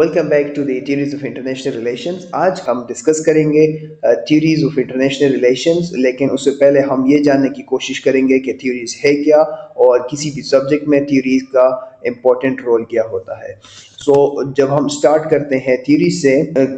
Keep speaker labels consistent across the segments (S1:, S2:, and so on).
S1: Welcome back to the theories of international relations. आज हम discuss करेंगे थ्योरीज ऑफ इंटरनेशनल रिलेशंस, लेकिन उससे पहले हम ये जानने की कोशिश करेंगे कि थ्योरीज है क्या और किसी भी सब्जेक्ट में थ्योरीज का इम्पोर्टेंट रोल क्या होता है। जब हम स्टार्ट करते हैं थ्योरी से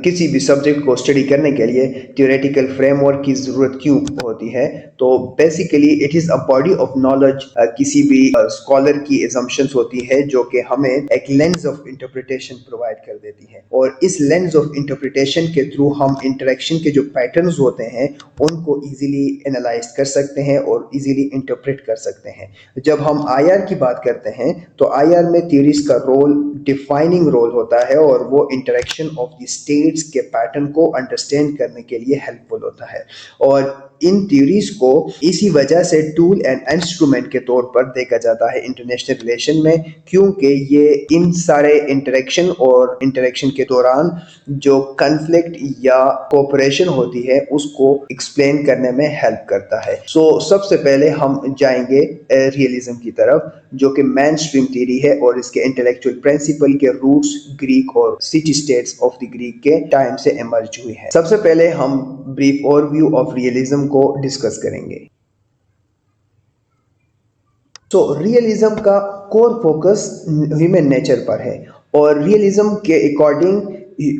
S1: किसी भी सब्जेक्ट को स्टडी करने के लिए थ्योरेटिकल फ्रेमवर्क की ज़रूरत क्यों होती है, तो basically it is a body of knowledge. किसी भी स्कॉलर की assumptions होती है जो कि हमें एक लेंस ऑफ इंटरप्रिटेशन प्रोवाइड कर देती है, और इस लेंस ऑफ इंटरप्रिटेशन के थ्रू हम इंटरेक्शन के जो पैटर्न्स होते हैं उनको इजीली एनालाइज कर सकते हैं और इजीली इंटरप्रेट कर सकते हैं। जब हम आईआर की बात करते हैं तो आईआर में थ्योरीज का रोल डिफाइनिंग रोल होता है, और वो इंटरेक्शन ऑफ द स्टेट्स के पैटर्न को अंडरस्टैंड करने के लिए हेल्पफुल होता है। और इन थ्योरीज को इसी वजह से टूल एंड इंस्ट्रूमेंट के तौर पर देखा जाता है इंटरनेशनल रिलेशन में, क्योंकि ये इन सारे इंटरेक्शन और इंटरेक्शन के दौरान जो कन्फ्लिक्ट या कोऑपरेशन होती है उसको एक्सप्लेन करने में हेल्प करता है। सबसे पहले हम जाएंगे रियलिज्म की तरफ, जो कि मेन स्ट्रीम थ्योरी है और इसके इंटेलेक्चुअल प्रिंसिपल के रूट्स ग्रीक और city states of the Greek के टाइम से इमर्ज हुई है। सबसे पहले हम ब्रीफ ओवरव्यू ऑफ रियलिज्म को डिस्कस करेंगे। रियलिज्म का कोर फोकस ह्यूमन नेचर पर है, और रियलिज्म के अकॉर्डिंग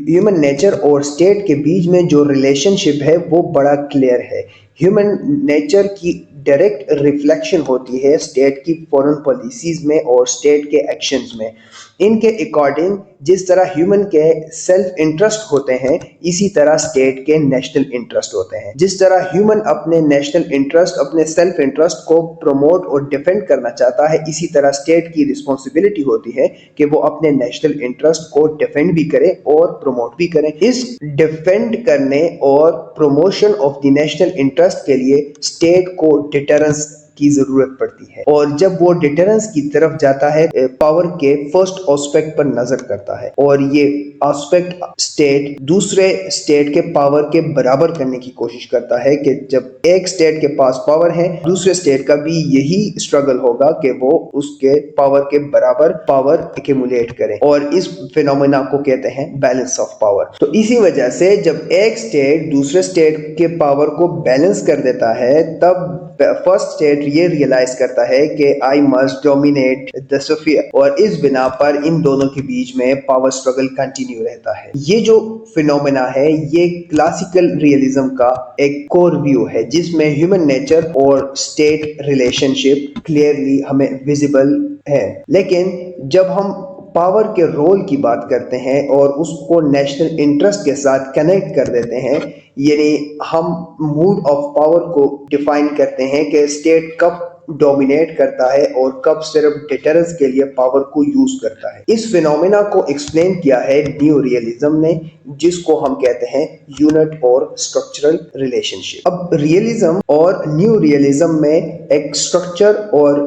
S1: ह्यूमन नेचर और स्टेट के बीच में जो रिलेशनशिप है वो बड़ा क्लियर है। ह्यूमन नेचर की डायरेक्ट रिफ्लेक्शन होती है स्टेट की फॉरेन पॉलिसीज में और स्टेट के एक्शंस में। इनके अकॉर्डिंग जिस तरह ह्यूमन के सेल्फ इंटरेस्ट होते हैं, इसी तरह स्टेट के नेशनल इंटरेस्ट होते हैं। जिस तरह ह्यूमन अपने नेशनल इंटरेस्ट, अपने सेल्फ इंटरेस्ट को प्रमोट और डिफेंड करना चाहता है, इसी तरह स्टेट की रिस्पॉन्सिबिलिटी होती है कि वो अपने नेशनल इंटरेस्ट को डिफेंड भी करे और प्रमोट भी करे। इस डिफेंड करने और promotion of the national interest के लिए स्टेट को डिटरेंस की जरूरत पड़ती है, और जब वो डिटरेंस की तरफ जाता है पावर के फर्स्ट एस्पेक्ट पर नजर करता है, और ये एस्पेक्ट स्टेट दूसरे स्टेट के पावर के बराबर करने की कोशिश करता है कि जब एक स्टेट के पास पावर है, दूसरे स्टेट का भी यही स्ट्रगल होगा कि वो उसके पावर के बराबर पावर एक्यूमुलेट करे, और इस फिनोमेना को कहते हैं बैलेंस ऑफ पावर। तो इसी वजह से जब एक स्टेट दूसरे स्टेट के पावर को बैलेंस कर देता है, तब फर्स्ट स्टेट ये रियलाइज करता है कि I must dominate the sphere, और इस बिना पर इन दोनों के बीच में पावर स्ट्रगल कंटिन्यू रहता है। ये जो फिनोमेना है ये क्लासिकल रियलिज्म का एक कोर व्यू है, जिसमें ह्यूमन नेचर और स्टेट रिलेशनशिप क्लियरली हमें विजिबल है। लेकिन जब हम पावर के रोल की बात करते हैं और उसको नेशनल इंटरेस्ट के साथ कनेक्ट कर देते हैं, यानी हम मूड ऑफ पावर को डिफाइन करते हैं कि स्टेट कब डोमिनेट करता है और कब सिर्फ डिटरेंस के लिए पावर को यूज करता है। इस फिनोमेना को एक्सप्लेन किया है न्यू रियलिज्म ने, जिसको हम कहते हैं यूनिट और स्ट्रक्चरल रिलेशनशिप। अब रियलिज्म और न्यू रियलिज्म में एक स्ट्रक्चर और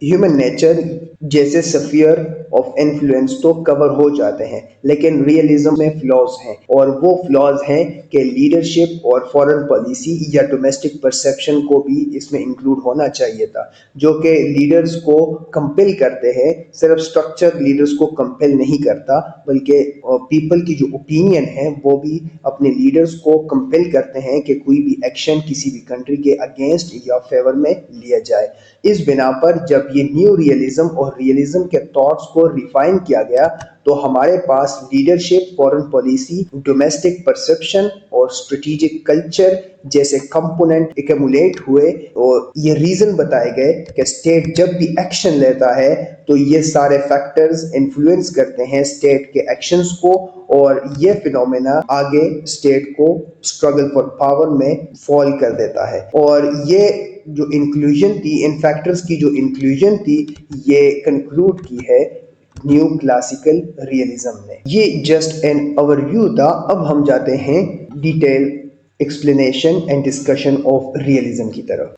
S1: ह्यूमन नेचर जैसे स्फीयर ऑफ इन्फ्लुएंस तो कवर हो जाते हैं, लेकिन रियलिज्म में फ्लॉज हैं, और वो फ्लॉज हैं कि लीडरशिप और फॉरेन पॉलिसी या डोमेस्टिक परसेप्शन को भी इसमें इंक्लूड होना चाहिए था, जो कि लीडर्स को कंपेल करते हैं। सिर्फ स्ट्रक्चर लीडर्स को कंपेल नहीं करता, बल्कि पीपल की जो ओपिनियन है वो भी अपने लीडर्स को कंपेल करते हैं कि कोई भी एक्शन किसी भी कंट्री के अगेंस्ट या फेवर में लिया जाए। इस बिना पर जब ये न्यू रियलिज्म और रियलिज्म के थॉट्स को रिफाइन किया गया, तो हमारे पास leadership, foreign policy, domestic perception और स्ट्रेटेजिक कल्चर जैसे कंपोनेंट एक्यूमुलेट हुए, और ये रीजन बताए गए कि स्टेट जब भी एक्शन लेता है तो ये सारे फैक्टर्स इन्फ्लुएंस करते हैं स्टेट के एक्शंस को, और ये फिनोमेना आगे स्टेट को स्ट्रगल फॉर पावर में फॉल कर देता है। और ये जो इंक्लूजन थी, इन फैक्टर्स की जो इंक्लूजन थी, ये कंक्लूड की है न्यू क्लासिकल रियलिज्म ने। ये जस्ट एन ओवरव्यू था। अब हम जाते हैं detail explanation and discussion of realism की तरफ।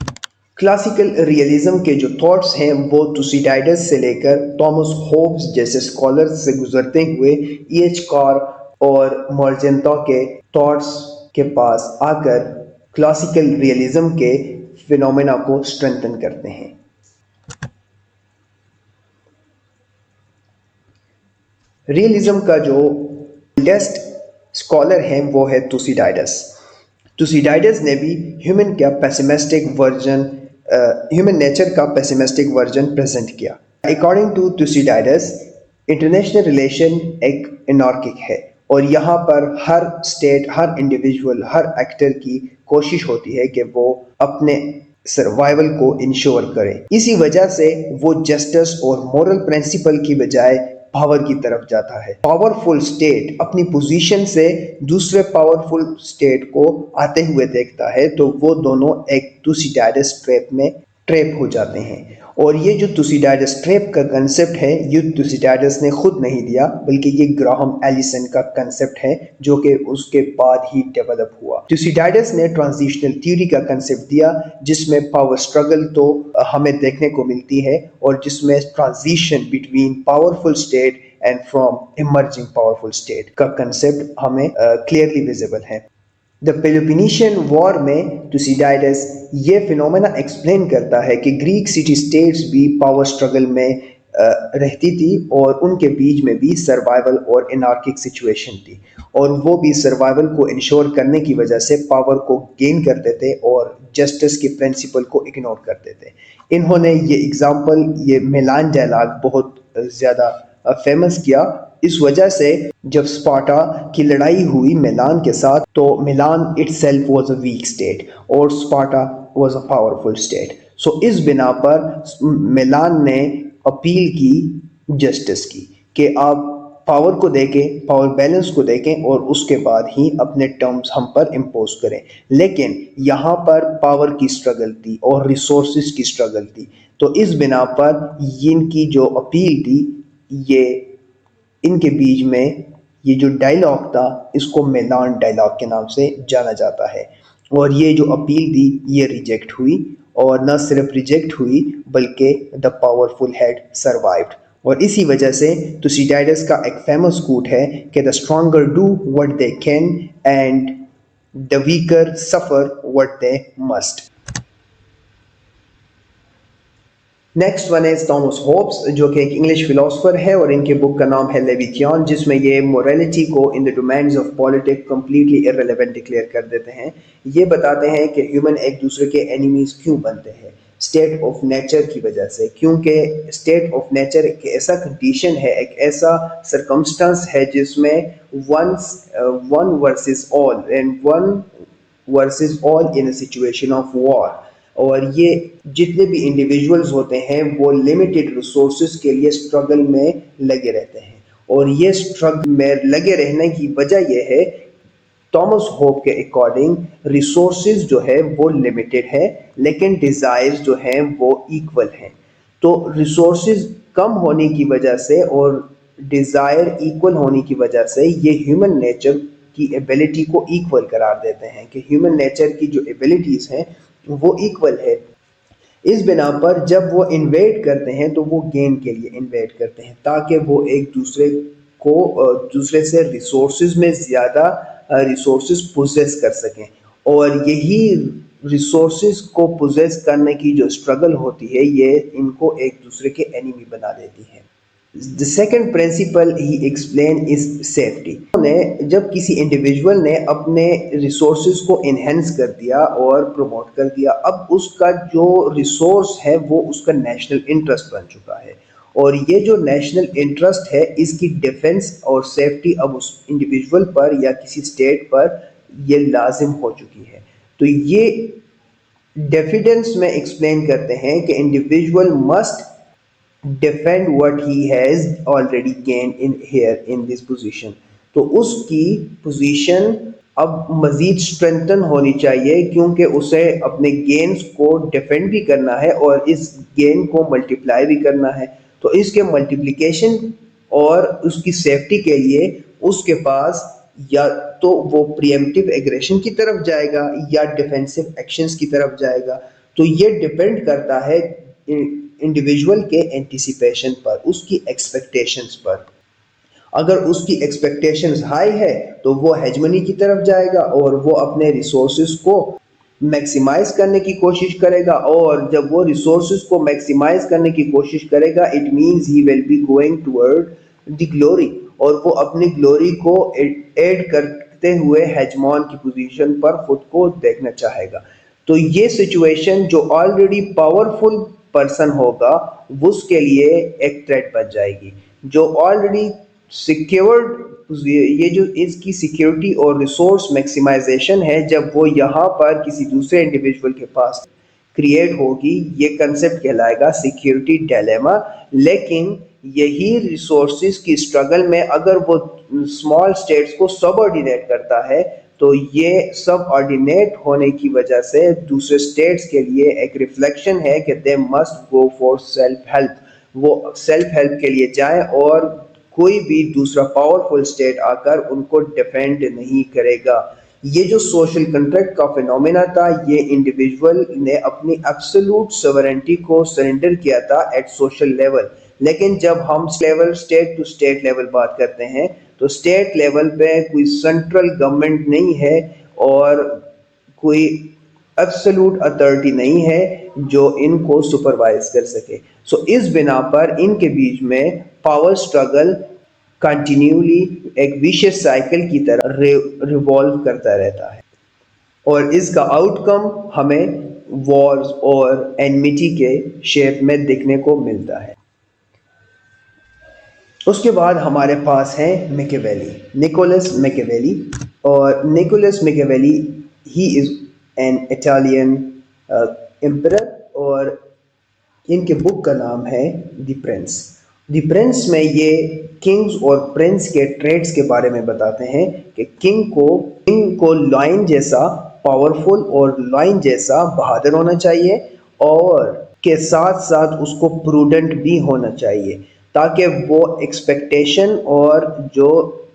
S1: क्लासिकल रियलिज्म के जो थॉट्स हैं वो तुसिडाइडस से लेकर थॉमस होब्स जैसे स्कॉलर्स से गुजरते हुए EH कार और मॉर्जेंटो के थॉट्स के पास आकर क्लासिकल रियलिज्म के फिनोमेना को स्ट्रेंथन करते हैं। रियलिज्म का जो ओल्डेस्ट स्कॉलर हैं वो है तुसिडाइडस। तुसिडाइडस ने भी ह्यूमन नेचर का पेसिमिस्टिक वर्जन प्रेजेंट किया। अकॉर्डिंग टू तुसिडाइडस, इंटरनेशनल रिलेशन एक एनार्किक है और यहाँ पर हर स्टेट, हर इंडिविजुअल, हर एक्टर की कोशिश होती है कि वो अपने सर्वाइवल को इंश्योर करें। इसी वजह से वो जस्टिस और मोरल प्रिंसिपल की बजाय पावर की तरफ जाता है। पावरफुल स्टेट अपनी पोजीशन से दूसरे पावरफुल स्टेट को आते हुए देखता है तो वो दोनों एक तुसिडाइडस ट्रैप में ट्रैप हो जाते हैं। और ये जो तुसिडाइडस ट्रैप का कंसेप्ट है, ये तुसिडाइडस ने खुद नहीं दिया बल्कि ये ग्राहम एलिसन का कंसेप्ट है जो कि उसके बाद ही डेवलप हुआ। तुसिडाइडस ने ट्रांजिशनल थ्योरी का कंसेप्ट दिया जिसमें पावर स्ट्रगल तो हमें देखने को मिलती है और जिसमें transition between powerful state and from emerging powerful state का कंसेप्ट हमें क्लियरली विजिबल है। द पेलोपोनेशियन वॉर में तुसिडाइडस ये फिनोमेना एक्सप्लेन करता है कि ग्रीक सिटी स्टेट्स भी पावर स्ट्रगल में रहती थी और उनके बीच में भी सर्वाइवल और एनार्किक सिचुएशन थी और वो भी सर्वाइवल को इंश्योर करने की वजह से पावर को गेन करते थे और जस्टिस के प्रिंसिपल को इग्नोर करते थे। इन्होंने ये मिलान डायलॉग बहुत ज़्यादा फेमस किया इस वजह से जब स्पार्टा की लड़ाई हुई मिलान के साथ तो Milan itself was a weak state और Sparta was a powerful state. So इस बिना पर मिलान ने अपील की जस्टिस की कि आप पावर को देखें, पावर बैलेंस को देखें और उसके बाद ही अपने टर्म्स हम पर इम्पोज करें। लेकिन यहाँ पर पावर की स्ट्रगल थी और रिसोर्सेज की स्ट्रगल थी तो इस बिना पर इनकी जो अपील थी, ये इनके बीच में ये जो डायलॉग था इसको मिलान डायलॉग के नाम से जाना जाता है। और ये जो अपील थी ये रिजेक्ट हुई और न सिर्फ रिजेक्ट हुई बल्कि द पावरफुल हैड सर्वाइव्ड। और इसी वजह से तुसिडाइडस का एक फेमस कोट है कि the stronger do what they can and the weaker suffer what they must. Next one is Thomas Hobbes जो कि एक इंग्लिश फिलोसफर है और इनके बुक का नाम है लेविथियन जिसमें ये मोरालिटी को in the domains of politics completely irrelevant declare कर देते हैं। ये बताते हैं कि ह्यूमन एक दूसरे के एनिमीज क्यों बनते हैं, स्टेट ऑफ नेचर की वजह से, क्योंकि स्टेट ऑफ नेचर एक ऐसा कंडीशन है, एक ऐसा सरकमस्टांस है जिसमें one versus all and one versus all in a situation of war. और ये जितने भी इंडिविजुअल्स होते हैं वो लिमिटेड रिसोर्सेज के लिए स्ट्रगल में लगे रहते हैं और ये स्ट्रगल में लगे रहने की वजह यह है थॉमस होब के अकॉर्डिंग रिसोर्सेज जो है वो लिमिटेड है लेकिन डिजायर्स जो हैं वो इक्वल हैं। तो रिसोर्सेज कम होने की वजह से और डिजायर इक्वल होने की वजह से ये ह्यूमन नेचर की एबिलिटी को इक्वल करार देते हैं कि ह्यूमन नेचर की जो एबिलिटीज हैं वो इक्वल है। इस बिना पर जब वो इन्वेट करते हैं तो वो गेन के लिए इन्वेट करते हैं ताकि वो एक दूसरे को दूसरे से रिसोर्सेज में ज़्यादा रिसोर्सेज पोजेस कर सकें और यही रिसोर्सेज को पोजेस करने की जो स्ट्रगल होती है ये इनको एक दूसरे के एनिमी बना देती है। The second principle he explained is safety। जब किसी इंडिविजुअल ने अपने रिसोर्सेज को इन्हेंस कर दिया और प्रमोट कर दिया, अब उसका जो रिसोर्स है वो उसका नेशनल इंटरेस्ट बन चुका है और ये जो नेशनल इंटरेस्ट है इसकी डिफेंस और सेफ्टी अब उस इंडिविजुअल पर या किसी स्टेट पर ये लाजिम हो चुकी है। तो ये डेफिडेंस में एक्सप्लेन करते हैं कि individual must defend what he has already gained in this position। तो उसकी पोजीशन अब मजीद स्ट्रेंथन होनी चाहिए क्योंकि उसे अपने गेन्स को डिफेंड भी करना है और इस गेन को मल्टीप्लाई भी करना है। तो इसके मल्टीप्लिकेशन और उसकी सेफ्टी के लिए उसके पास या तो वो प्रीएम्प्टिव एग्रेशन की तरफ जाएगा या डिफेंसिव एक्शंस की तरफ जाएगा। तो ये डिपेंड करता है इंडिविजुअल के एंटिसिपेशन पर, उसकी एक्सपेक्टेशंस पर। अगर उसकी एक्सपेक्टेशंस हाई है तो वो हेजमनी की तरफ जाएगा और वो अपने रिसोर्सेज को मैक्सिमाइज करने की कोशिश करेगा और जब वो रिसोर्सेज को मैक्सिमाइज करने की कोशिश करेगा it means he will be going toward the glory और वो अपनी ग्लोरी को ऐड करते हुए हेजमॉन की पोजीशन पर खुद को देखना चाहेगा। तो ये सिचुएशन जो ऑलरेडी पावरफुल पर्सन होगा उसके लिए एक थ्रेट बन जाएगी। जो ऑलरेडी सिक्योर्ड, ये जो इसकी सिक्योरिटी और रिसोर्स मैक्सिमाइजेशन है, जब वो यहाँ पर किसी दूसरे इंडिविजुअल के पास क्रिएट होगी, ये कंसेप्ट कहलाएगा सिक्योरिटी डायलेमा। लेकिन यही रिसोर्सेज की स्ट्रगल में अगर वो स्मॉल स्टेट्स को सबऑर्डिनेट करता है, तो ये सब ऑर्डिनेट होने की वजह से दूसरे स्टेट्स के लिए एक रिफ्लेक्शन है कि they must go for self help. वो सेल्फ हेल्प के लिए जाएं और कोई भी दूसरा पावरफुल स्टेट आकर उनको डिफेंड नहीं करेगा। ये जो सोशल कंट्रैक्ट का फिनोमेना था, ये इंडिविजुअल ने अपनी एब्सोल्यूट सॉवरेंटी को सरेंडर किया था एट सोशल लेवल। लेकिन जब हम level state to state level बात करते हैं, तो स्टेट लेवल पे कोई सेंट्रल गवर्नमेंट नहीं है और कोई एब्सोल्यूट अथॉरिटी नहीं है जो इनको सुपरवाइज कर सके। सो इस बिना पर इनके बीच में पावर स्ट्रगल कंटिन्यूली एक विशियस साइकिल की तरह रिवॉल्व करता रहता है और इसका आउटकम हमें वॉर्स और एनमिटी के शेप में देखने को मिलता है। उसके बाद हमारे पास है मैकियावेली, निकोलस मैकियावेली। और Nicholas Machiavelli he is an Italian emperor और इनके बुक का नाम है द प्रिंस। द प्रिंस में ये किंग्स और प्रिंस के ट्रेड्स के बारे में बताते हैं कि किंग को लॉयन जैसा पावरफुल और लॉयन जैसा बहादुर होना चाहिए और के साथ साथ उसको प्रूडेंट भी होना चाहिए, ताकि वो एक्सपेक्टेशन और जो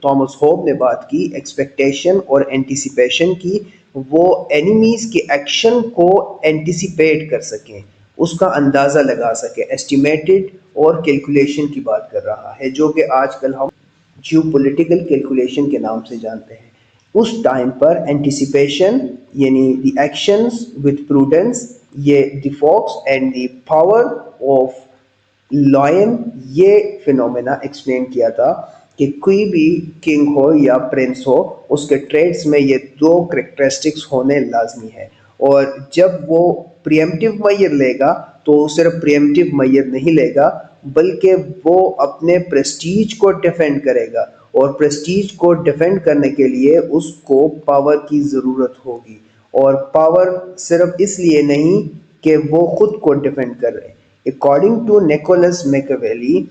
S1: थॉमस होब ने बात की एक्सपेक्टेशन और एंटिसिपेशन की, वो एनिमीज के एक्शन को एंटिसिपेट कर सकें, उसका अंदाज़ा लगा सके। एस्टिमेटेड और कैलकुलेशन की बात कर रहा है, जो कि आजकल हम जियोपॉलिटिकल कैलकुलेशन के नाम से जानते हैं। उस टाइम पर एंटिसिपेशन यानी द एक्शंस विद प्रूडेंस, ये the fox and the power of lion, ये फिनोमेना एक्सप्लेन किया था कि कोई भी किंग हो या प्रिंस हो, उसके ट्रेड्स में ये दो करेक्टरिस्टिक्स होने लाजमी है। और जब वो प्रिएम्प्टिव मेजर लेगा तो सिर्फ प्रिएम्प्टिव मेजर नहीं लेगा, बल्कि वो अपने प्रेस्टीज को डिफेंड करेगा और प्रेस्टीज को डिफेंड करने के लिए उसको पावर की ज़रूरत होगी। और पावर सिर्फ इसलिए नहीं कि वो खुद को डिफेंड कर रहे। अकॉर्डिंग टू निकोलस मैकियावेली,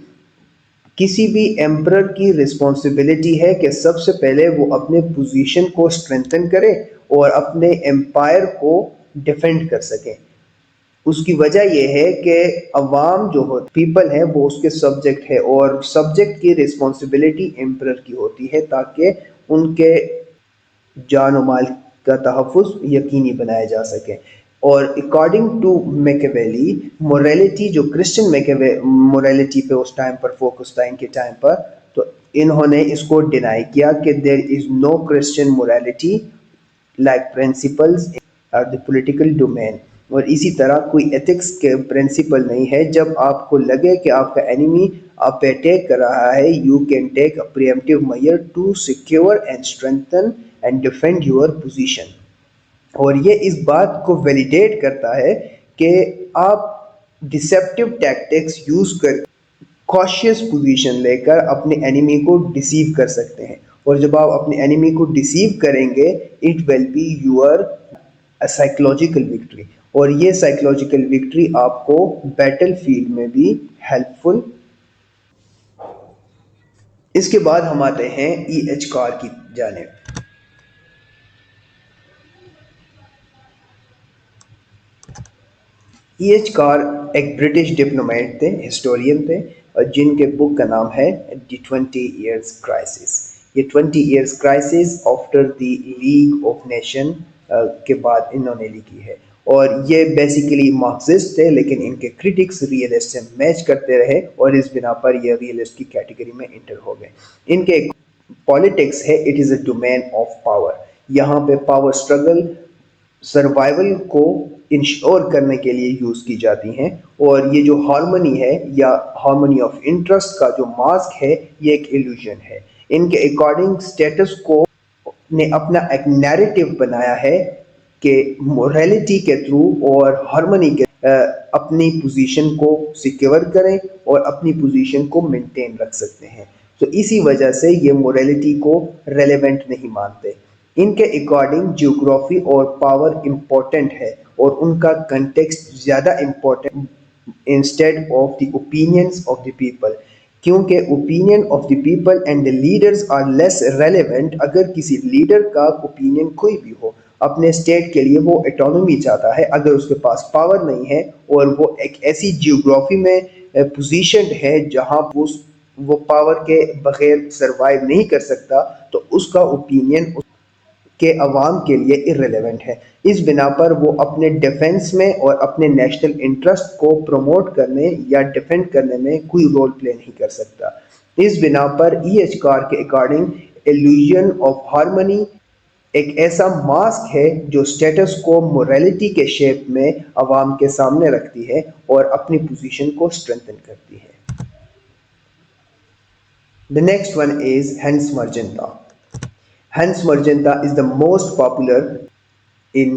S1: किसी भी एम्परर की रिस्पॉन्सिबिलिटी है कि सबसे पहले वो अपने पोजीशन को स्ट्रेंथन करे और अपने एम्पायर को डिफेंड कर सके। उसकी वजह यह है कि अवाम जो हो पीपल है वो उसके सब्जेक्ट है और सब्जेक्ट की रिस्पॉन्सिबिलिटी एम्परर की होती है ताकि उनके जान और माल का तहफ़्फ़ुज़ यकीनी बनाया जा सके। और अकॉर्डिंग टू मैकियावेली, मोरालिटी जो क्रिश्चियन मोरालिटी पे उस टाइम पर फोकस था इनके टाइम पर, तो इन्होंने इसको डिनाई किया कि there is no Christian morality like principles are the political domain. और इसी तरह कोई एथिक्स के प्रिंसिपल नहीं है। जब आपको लगे कि आपका एनिमी आप पे अटैक कर रहा है, you can take a preemptive measure to secure and strengthen and defend your position. और ये इस बात को वैलिडेट करता है कि आप डिसेप्टिव टैक्टिक्स यूज कर कॉशियस पोजीशन लेकर अपने एनिमी को डिसीव कर सकते हैं। और जब आप अपने एनिमी को डिसीव करेंगे, it will be your psychological victory. और ये साइकोलॉजिकल विक्ट्री आपको बैटल फील्ड में भी हेल्पफुल। इसके बाद हम आते हैं EH कार की जानिब। EH कार एक ब्रिटिश डिप्लोमेट थे, हिस्टोरियन थे, और जिनके बुक का नाम है द 20 ईयर्स क्राइसिस। ये 20 years crisis after the league of nation के बाद इन्होंने लिखी है। और ये बेसिकली मार्क्सिस्ट थे, लेकिन इनके क्रिटिक्स रियलिस्ट से मैच करते रहे और इस बिना पर ये रियलिस्ट की कैटेगरी में इंटर हो गए। इनके पॉलिटिक्स है, it is a domain of power. यहाँ पे पावर स्ट्रगल सर्वाइवल को इंश्योर करने के लिए यूज़ की जाती हैं। और ये जो हार्मनी है या हार्मनी ऑफ इंटरेस्ट का जो मास्क है, ये एक इल्यूजन है। इनके अकॉर्डिंग स्टेटस को ने अपना एक नैरेटिव बनाया है कि मोरालिटी के थ्रू और हार्मनी के अपनी पोजीशन को सिक्योर करें और अपनी पोजीशन को मेंटेन रख सकते हैं। तो इसी वजह से ये मोरालिटी को रेलेवेंट नहीं मानते। इनके अकॉर्डिंग जियोग्राफी और पावर इम्पोर्टेंट है और उनका कंटेक्स्ट ज़्यादा important instead of the opinions of the people, क्योंकि opinion of the people and the leaders are less relevant. अगर किसी लीडर का ओपिनियन कोई भी हो, अपने स्टेट के लिए वो ऑटोनॉमी चाहता है, अगर उसके पास पावर नहीं है और वो एक ऐसी जियोग्राफी में पोजीशन है जहां वो पावर के बगैर सरवाइव नहीं कर सकता, तो उसका ओपिनियन के अवाम के लिए इर्रेलेवेंट है। इस बिना पर वो अपने डिफेंस में और अपने नेशनल इंटरेस्ट को प्रमोट करने या डिफेंड करने में कोई रोल प्ले नहीं कर सकता। इस बिना पर ईएचकार के अकॉर्डिंग इल्यूजन ऑफ हार्मनी एक ऐसा मास्क है जो स्टेटस को मोरालिटी के शेप में अवाम के सामने रखती है और अपनी पोजीशन को स्ट्रेंथन करती है। The next one is Hans Magenta. Hans Magenta is the most popular in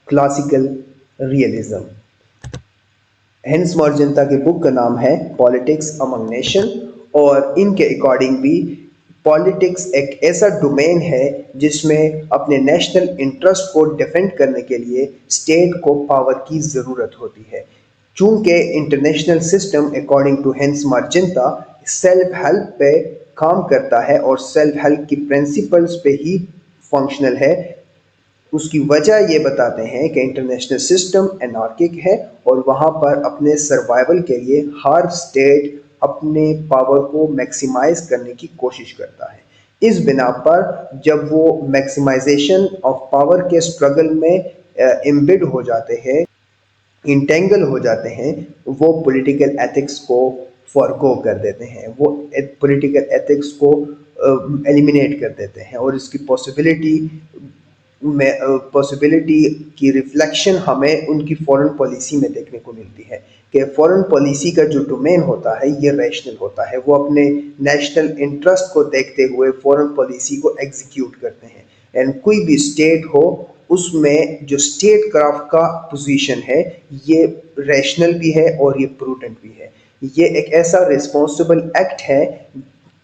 S1: classical realism. Hans Magenta की बुक का नाम है पॉलिटिक्स अमंग नेशन। और इनके अकॉर्डिंग भी पॉलिटिक्स एक ऐसा डोमेन है जिसमें अपने नेशनल इंटरेस्ट को डिफेंड करने के लिए स्टेट को पावर की ज़रूरत होती है। चूंकि international system according to Hans Morgenthau self help पे काम करता है और सेल्फ हेल्प की प्रिंसिपल्स पे ही फंक्शनल है, उसकी वजह ये बताते हैं कि इंटरनेशनल सिस्टम एनार्किक है और वहाँ पर अपने सर्वाइवल के लिए हर स्टेट अपने पावर को मैक्सिमाइज करने की कोशिश करता है। इस बिना पर जब वो मैक्सिमाइजेशन ऑफ पावर के स्ट्रगल में एम्बेड हो जाते हैं, इंटेंगल हो जाते हैं, वो पॉलिटिकल एथिक्स को फॉरगो कर देते हैं, वो पॉलिटिकल एथिक्स को एलिमिनेट कर देते हैं। और इसकी पॉसिबिलिटी की रिफ्लेक्शन हमें उनकी फॉरेन पॉलिसी में देखने को मिलती है कि फॉरेन पॉलिसी का जो डोमेन होता है ये रैशनल होता है। वो अपने नेशनल इंटरेस्ट को देखते हुए फॉरेन पॉलिसी को एग्जीक्यूट करते हैं। एंड कोई भी स्टेट हो, उसमें जो स्टेट क्राफ्ट का पोजीशन है ये रैशनल भी है और ये प्रूडेंट भी है। ये एक ऐसा रिस्पॉन्सिबल एक्ट है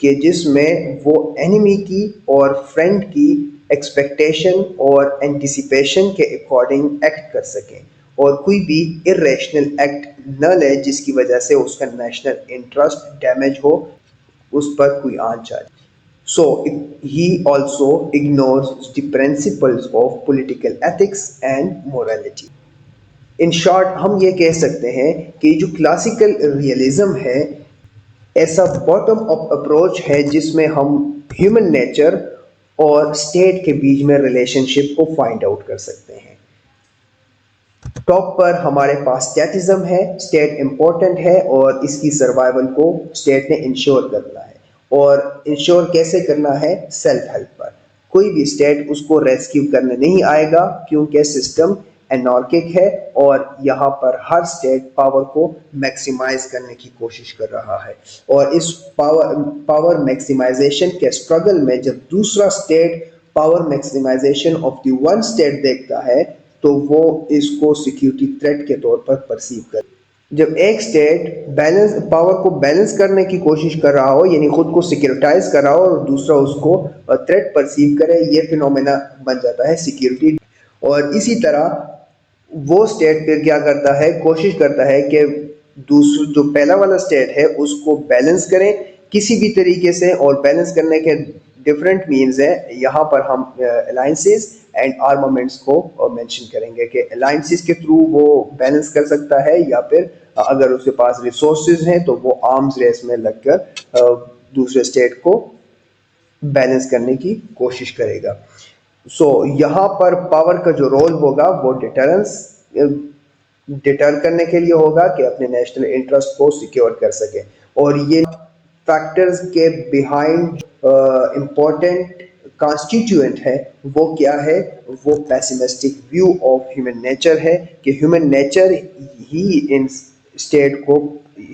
S1: कि जिसमें वो एनिमी की और फ्रेंड की एक्सपेक्टेशन और एंटिसिपेशन के अकॉर्डिंग एक्ट कर सकें और कोई भी इरेशनल एक्ट न ले जिसकी वजह से उसका नेशनल इंटरेस्ट डैमेज हो, उस पर कोई आंच आए। So he also ignores the principles of political ethics and morality. In short, हम ये कह सकते हैं कि जो क्लासिकल रियलिज्म है ऐसा बॉटम अप अप्रोच है जिसमें हम ह्यूमन नेचर और स्टेट के बीच में रिलेशनशिप को फाइंड आउट कर सकते हैं। टॉप पर हमारे पास स्टैटिज्म है, स्टेट इम्पोर्टेंट है और इसकी सर्वाइवल को स्टेट ने इंश्योर करना है। और इंश्योर कैसे करना है? सेल्फ हेल्प पर। कोई भी स्टेट उसको रेस्क्यू करने नहीं आएगा क्योंकि सिस्टम एनार्किक है और यहाँ पर हर स्टेट पावर को मैक्सिमाइज करने की कोशिश कर रहा है। और इस पावर मैक्सिमाइजेशन के स्ट्रगल में जब दूसरा state power maximization of the one state देखता है तो वो इसको सिक्योरिटी थ्रेट के तौर पर परसीव कर। जब एक स्टेट पावर को बैलेंस करने की कोशिश कर रहा हो, यानी खुद को सिक्योरिटाइज कर रहा हो, और दूसरा उसको थ्रेट परसीव करे, ये फिनोमेना बन जाता है सिक्योरिटी। और इसी तरह वो स्टेट फिर क्या करता है, कोशिश करता है कि दूसरा जो पहला वाला स्टेट है उसको बैलेंस करें किसी भी तरीके से। और बैलेंस करने के डिफरेंट मीन्स है, यहाँ पर हम अलायंसेस एंड आर्मामेंट्स को मेंशन करेंगे कि अलायंसेस के थ्रू वो बैलेंस कर सकता है या फिर अगर उसके पास रिसोर्सेज हैं तो वो आर्म्स रेस में लगकर दूसरे स्टेट को बैलेंस करने की कोशिश करेगा। यहाँ पर पावर का जो रोल होगा वो डिटर करने के लिए होगा कि अपने नेशनल इंटरेस्ट को सिक्योर कर सके। और ये फैक्टर्स के बिहाइंड इम्पोर्टेंट कॉन्स्टिट्यूएंट है वो क्या है, वो pessimistic view of human nature है कि ह्यूमन नेचर ही इन स्टेट को,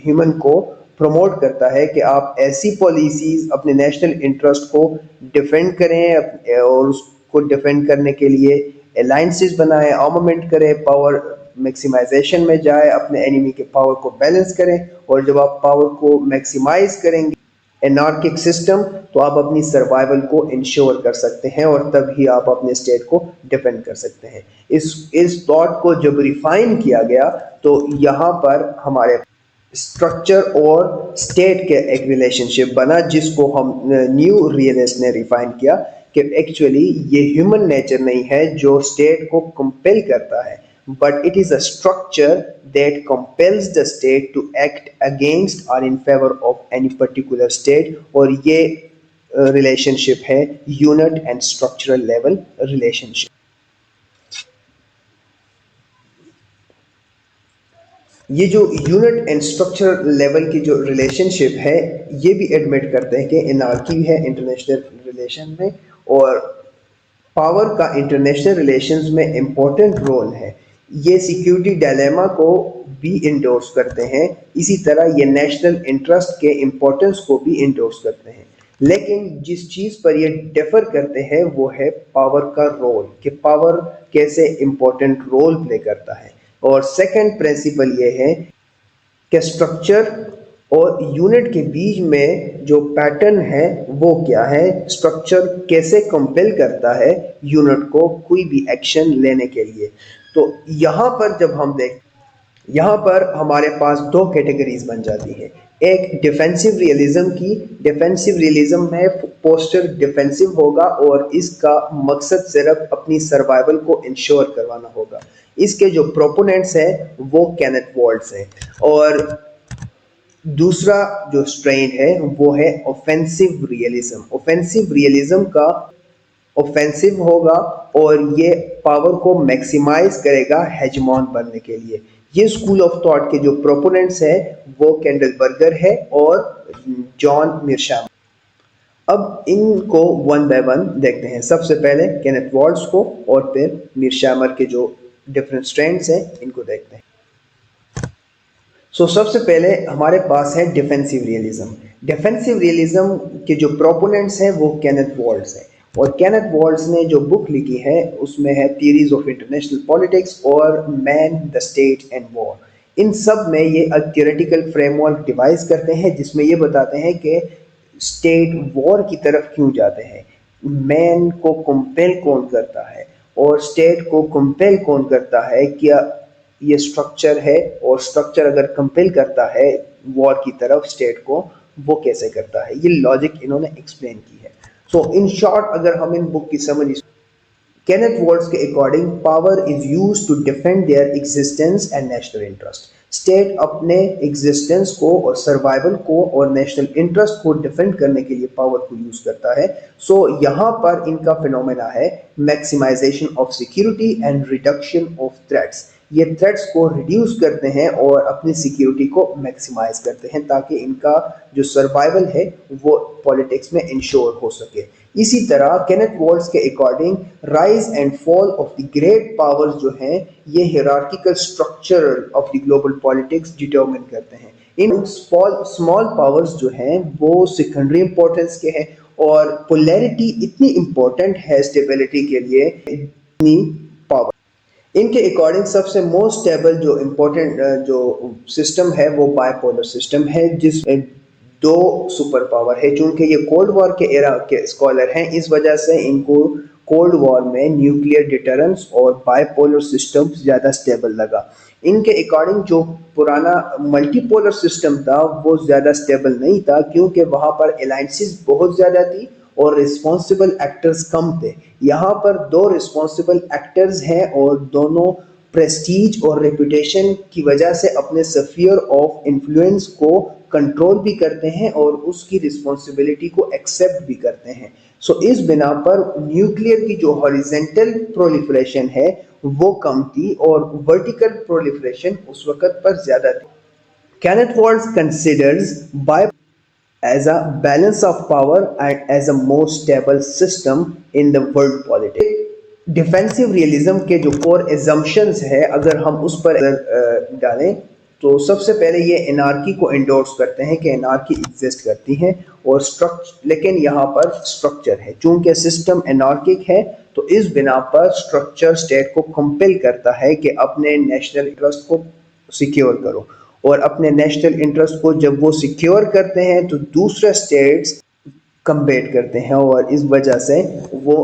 S1: ह्यूमन को प्रमोट करता है कि आप ऐसी पॉलिसीज अपने नेशनल इंटरेस्ट को डिफेंड करें और उसको डिफेंड करने के लिए अलायंसेस बनाएं, आर्मामेंट करें, पावर मैक्सिमाइजेशन में जाए, अपने एनिमी के पावर को बैलेंस करें। और जब आप पावर को मैक्सिमाइज करेंगे एनार्किक सिस्टम, तो आप अपनी सर्वाइवल को इंश्योर कर सकते हैं और तभी आप अपने स्टेट को डिफेंड कर सकते हैं। इस थॉट को जब रिफाइन किया गया तो यहाँ पर हमारे स्ट्रक्चर और स्टेट के एक रिलेशनशिप बना, जिसको हम न्यू रियलिस्ट ने रिफाइन किया कि एक्चुअली ये ह्यूमन नेचर नहीं है जो स्टेट को कंपेल करता है, but it is a structure that compels the state to act against or in favor of any particular state। और ये रिलेशनशिप है unit and structural level relationship. ये जो यूनिट एंड स्ट्रक्चर लेवल की जो रिलेशनशिप है, ये भी एडमिट करते हैं कि एनार्की है इंटरनेशनल रिलेशन में और पावर का इंटरनेशनल रिलेशंस में इम्पोर्टेंट रोल है। ये सिक्योरिटी डायलेमा को भी इंडोर्स करते हैं, इसी तरह ये नेशनल इंटरेस्ट के इम्पोर्टेंस को भी इंडोर्स करते हैं। लेकिन जिस चीज़ पर ये डिफर करते हैं वो है पावर का रोल, कि पावर कैसे इम्पोर्टेंट रोल प्ले करता है। और सेकंड प्रिंसिपल ये है कि स्ट्रक्चर और यूनिट के बीच में जो पैटर्न है वो क्या है, स्ट्रक्चर कैसे कंपेल करता है यूनिट को कोई भी एक्शन लेने के लिए। तो यहाँ पर जब हम देख, यहाँ पर हमारे पास दो कैटेगरीज बन जाती है। एक डिफेंसिव रियलिज्म की, डिफेंसिव रियलिज्म में पोस्टर डिफेंसिव होगा और इसका मकसद सिर्फ अपनी सर्वाइवल को इंश्योर करवाना होगा। इसके जो प्रोपोनेंट्स हैं वो केनेथ वॉल्ट्स हैं। और दूसरा जो स्ट्रेन है वो है ऑफेंसिव रियलिज्म। ऑफेंसिव रियलिज्म का ऑफेंसिव होगा और ये पावर को मैक्सिमाइज करेगा हेजमॉन बनने के लिए। ये स्कूल ऑफ थॉट के जो प्रोपोनेंट्स हैं वो कैंडल बर्गर है और जॉन मीरशामर। अब इनको वन बाय वन देखते हैं। सबसे पहले केनेथ वॉल्ट्स को और फिर मीरशामर के जो डिफरेंट स्ट्रेंड्स हैं इनको देखते हैं। सबसे पहले हमारे पास है डिफेंसिव रियलिज्म। डिफेंसिव रियलिज्म के जो प्रोपोनेंट्स हैं वो केनेथ वॉल्ट्स हैं और केनेथ वॉल्ट्स ने जो बुक लिखी है उसमें है थियरीज ऑफ इंटरनेशनल पॉलिटिक्स और man, the state and war. इन सब में ये एक थियोरेटिकल फ्रेमवर्क डिवाइस करते हैं जिसमें ये बताते हैं कि स्टेट वॉर की तरफ क्यों जाते हैं, मैन को कंपेल कौन करता है और स्टेट को कंपेल कौन करता है, क्या ये स्ट्रक्चर है, और स्ट्रक्चर अगर कंपेल करता है वॉर की तरफ स्टेट को, वो कैसे करता है। ये लॉजिक इन्होंने एक्सप्लेन की है। इन शॉर्ट अगर हम इन बुक की समझ, केनेथ वॉल्ट्स के according power is used to defend their existence and national interest. State अपने एग्जिस्टेंस को और सर्वाइवल को और नेशनल इंटरेस्ट को डिफेंड करने के लिए पावर को यूज करता है। यहाँ पर इनका फिनोमेना है maximization of security and reduction of threats. ये थ्रेट्स को रिड्यूस करते हैं और अपनी सिक्योरिटी को मैक्सिमाइज करते हैं ताकि इनका जो सर्वाइवल है वो पॉलिटिक्स में इंश्योर हो सके। इसी तरह केनेथ वॉल्ट्स के according rise and fall of the great powers जो हैं ये hierarchical structure of the global politics determine करते हैं। इन स्मॉल पावर्स जो हैं वो सेकेंडरी इंपॉर्टेंस के हैं और पोलैरिटी इतनी इंपॉर्टेंट है स्टेबिलिटी के लिए, इतनी पावर। इनके अकॉर्डिंग सबसे मोस्ट स्टेबल जो इम्पोर्टेंट जो सिस्टम है वो बायपोलर सिस्टम है जिसमें दो सुपर पावर है। चूंकि ये कोल्ड वॉर के एरा के स्कॉलर हैं इस वजह से इनको कोल्ड वॉर में न्यूक्लियर डिटरेंस और बायपोलर सिस्टम ज़्यादा स्टेबल लगा। इनके अकॉर्डिंग जो पुराना मल्टीपोलर सिस्टम था वो ज़्यादा स्टेबल नहीं था क्योंकि वहाँ पर अलायंसेस बहुत ज़्यादा थी और रिस्पॉन्सिबल एक्टर्स कम थे। यहाँ पर दो रिस्पॉन्सिबल एक्टर्स हैं और दोनों प्रेस्टीज और रेपुटेशन की वजह से अपने स्फीयर ऑफ इन्फ्लुएंस को कंट्रोल भी करते हैं और उसकी रिस्पॉन्सिबिलिटी को एक्सेप्ट भी करते हैं। इस बिना पर न्यूक्लियर की जो हॉरिजेंटल प्रोलिफरेशन है वो कम थी और वर्टिकल प्रोलिफरेशन उस वक्त पर ज्यादा थी। Kenneth Waltz considers by as a balance of power and as a more stable system in the world politics. Defensive realism के जो कोर एजम्पशंस है, अगर हम उस पर डालें तो सबसे पहले ये एनार्की को इंडोर्स करते हैं कि एनार्की एग्जिस्ट करती है और स्ट्रक्चर, लेकिन यहाँ पर स्ट्रक्चर है, चूंकि सिस्टम एनार्किक है तो इस बिना पर स्ट्रक्चर स्टेट को कंपेल करता है कि अपने नेशनल इंटरेस्ट को सिक्योर करो, और अपने नेशनल इंटरेस्ट को जब वो सिक्योर करते हैं तो दूसरे स्टेट्स कम्बेट करते हैं और इस वजह से वो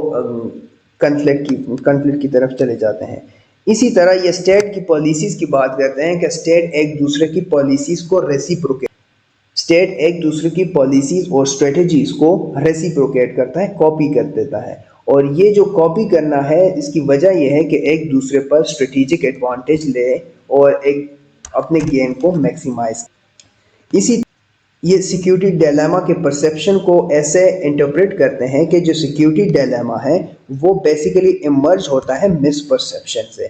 S1: कन्फ्लिक्ट की तरफ चले जाते हैं। इसी तरह ये स्टेट की पॉलिसीज़ की बात करते हैं कि स्टेट एक दूसरे की पॉलिसीज़ को रेसिप्रोकेट स्टेट एक दूसरे की पॉलिसीज़ और स्ट्रेटजीज़ को रेसिप्रोकेट करता है, कॉपी कर देता है। और ये जो कॉपी करना है, इसकी वजह यह है कि एक दूसरे पर स्ट्रेटेजिक एडवांटेज ले और एक अपने गेन को मैक्सिमाइज। इसी ये सिक्योरिटी डायलेमा के परसेप्शन को ऐसे इंटरप्रेट करते हैं कि जो सिक्योरिटी डायलेमा है वो बेसिकली इमर्ज होता है मिसपरसेप्शन से।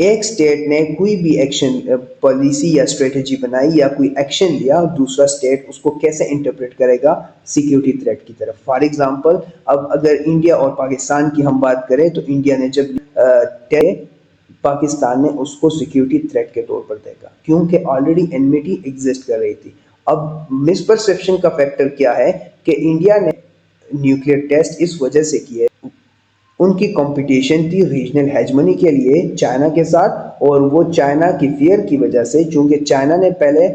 S1: एक स्टेट ने कोई भी एक्शन, पॉलिसी या स्ट्रेटजी बनाई या कोई एक्शन लिया, दूसरा स्टेट उसको कैसे इंटरप्रेट करेगा सिक्योरिटी थ्रेट की तरफ। फॉर एग्जांपल, अब अगर इंडिया और पाकिस्तान की हम बात करें तो इंडिया ने जब पाकिस्तान ने उसको सिक्योरिटी थ्रेट के तौर पर देखा क्योंकि ऑलरेडी एनमिटी एग्जिस्ट कर रही थी। अब मिसपरसेप्शन का फैक्टर क्या है कि इंडिया ने न्यूक्लियर टेस्ट इस वजह से किए, उनकी कंपटीशन थी रीजनल हेजमनी के लिए चाइना के साथ, और वो चाइना की फियर की वजह से, चूंकि चाइना ने पहले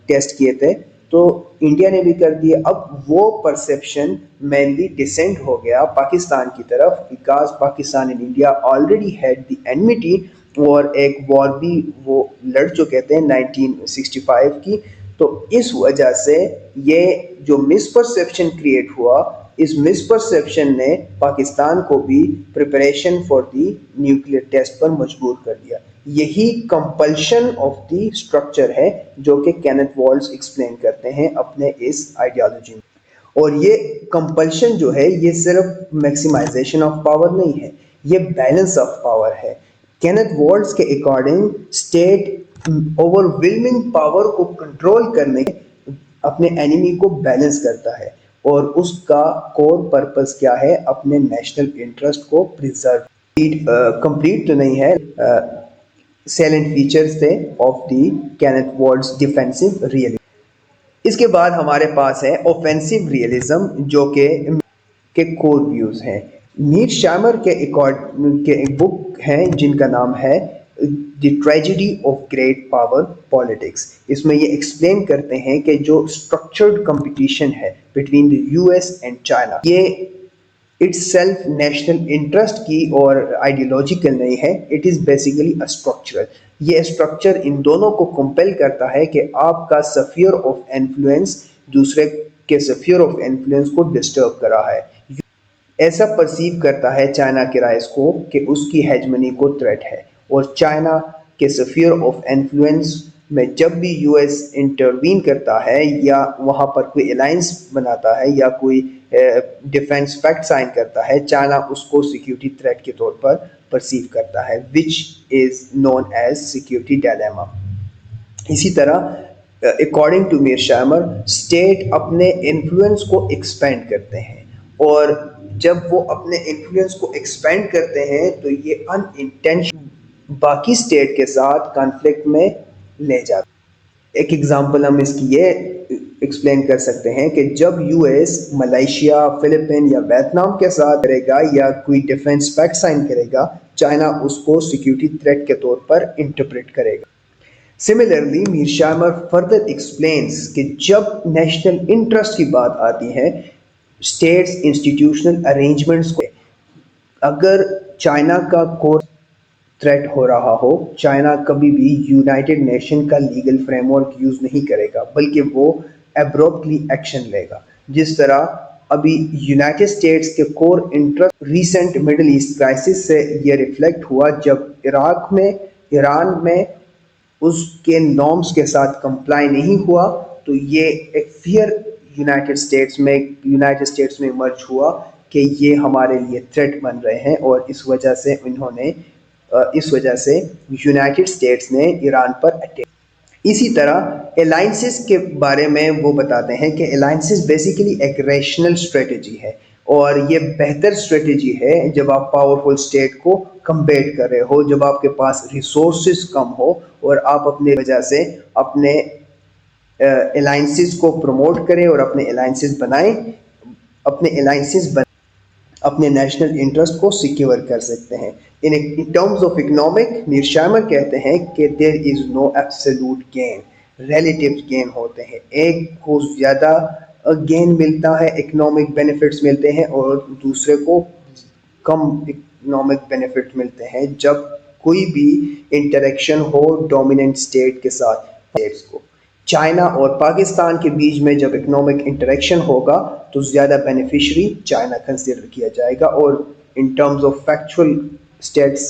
S1: टेस्ट किए थे तो इंडिया ने भी कर दिए। अब वो परसेप्शन मेनली डिसेंट हो गया पाकिस्तान की तरफ, because Pakistan and India already had the enmity और एक वॉर भी वो लड़ चुके थे 1965 की। तो इस वजह से ये जो मिसपरसेप्शन क्रिएट हुआ, इस मिसपरसेप्शन ने पाकिस्तान को भी preparation for the nuclear test पर मजबूर कर दिया। यही कंपल्शन ऑफ दी स्ट्रक्चर है जो कि केनेथ वॉल्स एक्सप्लेन करते हैं अपने इस आइडियोलॉजी में। और ये कंपल्शन जो है ये सिर्फ मैक्सिमाइजेशन ऑफ पावर नहीं है, ये बैलेंस ऑफ पावर है। केनेथ वॉल्स के अकॉर्डिंग स्टेट ओवरवेलमिंग पावर को कंट्रोल करने अपने एनिमी को बैलेंस करता है, और उसका कोर पर्पस क्या है, अपने नेशनल इंटरेस्ट को प्रिजर्व। कंप्लीट तो नहीं है, सैलेंट फीचर्स थे of the Kenneth walls defensive realism. इसके बाद हमारे पास है ऑफेंसिव रियलिज्म जो के कोर व्यूज हैं। मीरशामर के एक बुक है जिनका नाम है the tragedy of great power politics. इसमें ये एक्सप्लेन करते हैं कि जो स्ट्रक्चर्ड कंपटीशन है between the US and China, ये इट्स सेल्फ नेशनल इंटरेस्ट की और आइडियोलॉजिकल नहीं है, it is basically a structural. ये स्ट्रक्चर इन दोनों को कंपेल करता है कि आपका स्फीयर ऑफ इन्फ्लुएंस दूसरे के स्फीयर ऑफ इन्फ्लुएंस को डिस्टर्ब कर रहा है। ऐसा परसीव करता है चाइना के राइज को कि उसकी हेजमनी को थ्रेट है, और चाइना के स्फीयर ऑफ इन्फ्लुएंस में जब भी यूएस इंटरवीन करता है या वहाँ पर कोई अलायंस बनाता है या कोई डिफेंस पैक्ट साइन करता है, चाइना उसको सिक्योरिटी थ्रेट के तौर पर परसीव करता है, which is known as security dilemma. इसी तरह अकॉर्डिंग टू मीरशामर, स्टेट अपने इन्फ्लुएंस को एक्सपेंड करते हैं, और जब वो अपने इन्फ्लुएंस को एक्सपेंड करते हैं तो ये अनइंटेंशनल बाकी स्टेट के साथ कॉन्फ्लिक्ट में ले जाते। एक एग्जांपल हम इसकी ये एक्सप्लेन कर सकते हैं कि जब यूएस मलेशिया, फिलीपीन या वियतनाम के साथ करेगा या कोई डिफेंस पैक्ट साइन करेगा, चाइना उसको सिक्योरिटी थ्रेट के तौर पर इंटरप्रेट करेगा। सिमिलरली मीरशामर फर्दर एक्सप्लेन्स कि जब नेशनल इंटरेस्ट की बात आती है, स्टेट्स इंस्टीट्यूशनल अरेंजमेंट्स को, अगर चाइना का कोर थ्रेट हो रहा हो, चाइना कभी भी यूनाइटेड नेशन का लीगल फ्रेमवर्क यूज नहीं करेगा, बल्कि वो एब्रप्टली एक्शन लेगा। जिस तरह अभी यूनाइटेड स्टेट्स के core interest recent middle east crisis से ये रिफ्लेक्ट हुआ, जब इराक में, ईरान में उसके नॉर्म्स के साथ कंप्लाई नहीं हुआ, तो ये एक फियर यूनाइटेड स्टेट्स में इमर्ज हुआ कि ये हमारे लिए थ्रेट बन रहे हैं, और इस वजह से यूनाइटेड स्टेट्स ने ईरान पर अटैक। इसी तरह अलाइंसेस के बारे में वो बताते हैं कि अलाइंसेस बेसिकली एक रैशनल स्ट्रेटजी है और ये बेहतर स्ट्रेटजी है जब आप पावरफुल स्टेट को कंपेट कर रहे हो, जब आपके पास रिसोर्सेज कम हो और आप अपने वजह से अपने अलाइंसेस को प्रमोट करें और अपने अलाइंसेस बनाएं, अपने अलाइंसेस अपने नेशनल इंटरेस्ट को सिक्योर कर सकते हैं। In terms of economic Mearsheimer कहते हैं कि there is no absolute gain, relative gain होते हैं। एक को ज़्यादा गेन मिलता है, इकोनॉमिक बेनिफिट्स मिलते हैं और दूसरे को कम इकोनॉमिक बेनिफिट मिलते हैं जब कोई भी इंटरेक्शन हो डोमिनेंट स्टेट के साथ स्टेट्स को। चाइना और पाकिस्तान के बीच में जब इकोनॉमिक इंटरेक्शन होगा तो ज़्यादा बेनिफिशरी चाइना कंसिडर किया जाएगा और in terms of factual states